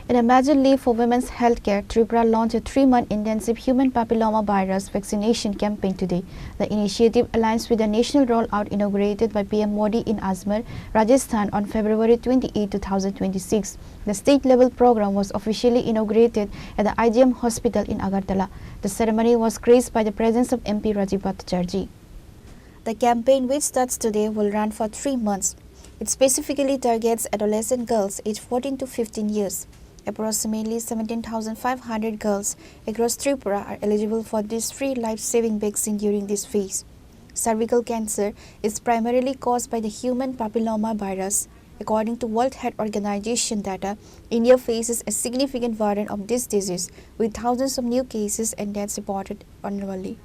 In a major leap for women's healthcare, Tripura launched a 3-month intensive human papilloma virus vaccination campaign today. The initiative aligns with the national rollout inaugurated by PM Modi in Ajmer, Rajasthan on February 28, 2026. The state-level program was officially inaugurated at the IGM Hospital in Agartala. The ceremony was graced by the presence of MP Rajiv Bhattacharjee. The campaign, which starts today, will run for 3 months. It specifically targets adolescent girls aged 14 to 15 years. Approximately 17,500 girls across Tripura are eligible for this free life-saving vaccine during this phase. Cervical cancer is primarily caused by the human papilloma virus. According to World Health Organization data, India faces a significant burden of this disease, with thousands of new cases and deaths reported annually.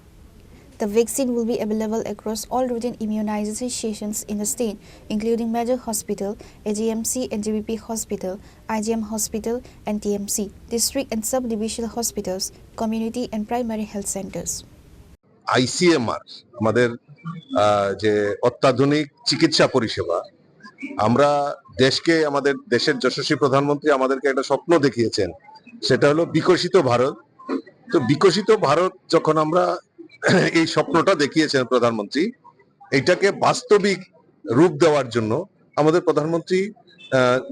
The vaccine will be available across all routine immunization stations in the state, including major hospital, AGMC and GBP hospital, IGM hospital and TMC, district and sub-divisional hospitals, community and primary health centers. ICMR আমাদের যে অত্যাধুনিক চিকিৎসা পরিষেবা আমরা দেশকে আমাদের দেশের যশস্বী প্রধানমন্ত্রী আমাদেরকে একটা স্বপ্ন দেখিয়েছেন, সেটা হলো বিকশিত ভারত। তো বিকশিত ভারত যখন আমরা এই স্বপ্নটা দেখিয়েছেন প্রধানমন্ত্রী, এইটাকে বাস্তবিক রূপ দেওয়ার জন্য আমাদের প্রধানমন্ত্রী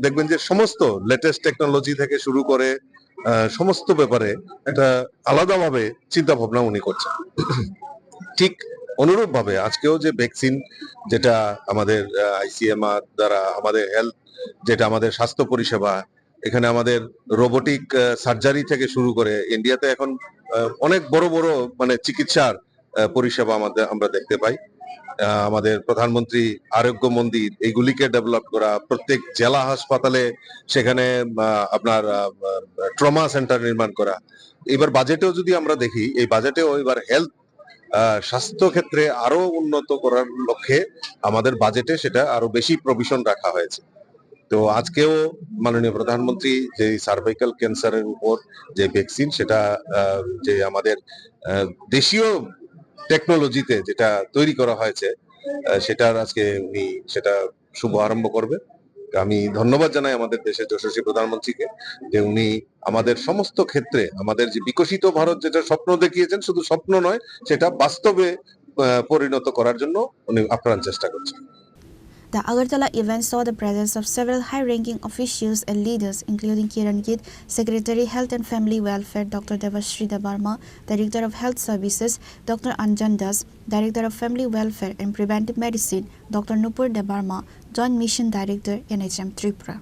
দেখবেন যে সমস্ত লেটেস্ট টেকনোলজি থেকে শুরু করে সমস্ত ব্যাপারে একটা আলাদাভাবে চিন্তা ভাবনা উনি করছেন। ঠিক অনুরূপ ভাবে আজকেও যে ভ্যাকসিন যেটা আমাদের ICMR দ্বারা আমাদের হেলথ যেটা আমাদের স্বাস্থ্য পরিষেবা, এখানে আমাদের রোবোটিক সার্জারি থেকে শুরু করে ইন্ডিয়াতে এখন অনেক বড় বড় মানে চিকিৎসার পরিষেবা আমরা দেখতে পাই। আমাদের প্রধানমন্ত্রী আরোগ্য মন্দির এইগুলিকে ডেভেলপ করা, প্রত্যেক জেলা হাসপাতালে সেখানে আপনার ট্রমা সেন্টার নির্মাণ করা। এবার বাজেটেও যদি আমরা দেখি, এই বাজেটেও এবার হেলথ স্বাস্থ্য ক্ষেত্রে আরো উন্নত করার লক্ষ্যে আমাদের বাজেটে সেটা আরো বেশি প্রভিশন রাখা হয়েছে। তো আজকেও মাননীয় প্রধানমন্ত্রী যে সার্ভাইকাল ক্যান্সারের উপর যে ভ্যাকসিন, সেটা যে আমাদের দেশীয় টেকনোলজিতে যেটা তৈরি করা হয়েছে, সেটার আজকে উনি সেটা শুভ আরম্ভ করবে। আমি ধন্যবাদ জানাই আমাদের দেশের যশস্বী প্রধানমন্ত্রীকে যে উনি আমাদের সমস্ত ক্ষেত্রে আমাদের যে বিকশিত ভারত যেটা স্বপ্ন দেখিয়েছেন, শুধু স্বপ্ন নয়, সেটা বাস্তবে পরিণত করার জন্য উনি আপ্রাণ চেষ্টা করছেন। The Agartala event saw the presence of several high-ranking officials and leaders, including Kiran Git, Secretary Health and Family Welfare Dr. Devashri Debarma, Director of Health Services Dr. Anjan Das, Director of Family Welfare and Preventive Medicine Dr. Nupur Debarma, Joint Mission Director NHM Tripura.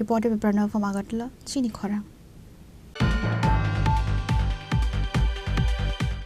Reported by Pranav from Agartala, Chini Khora.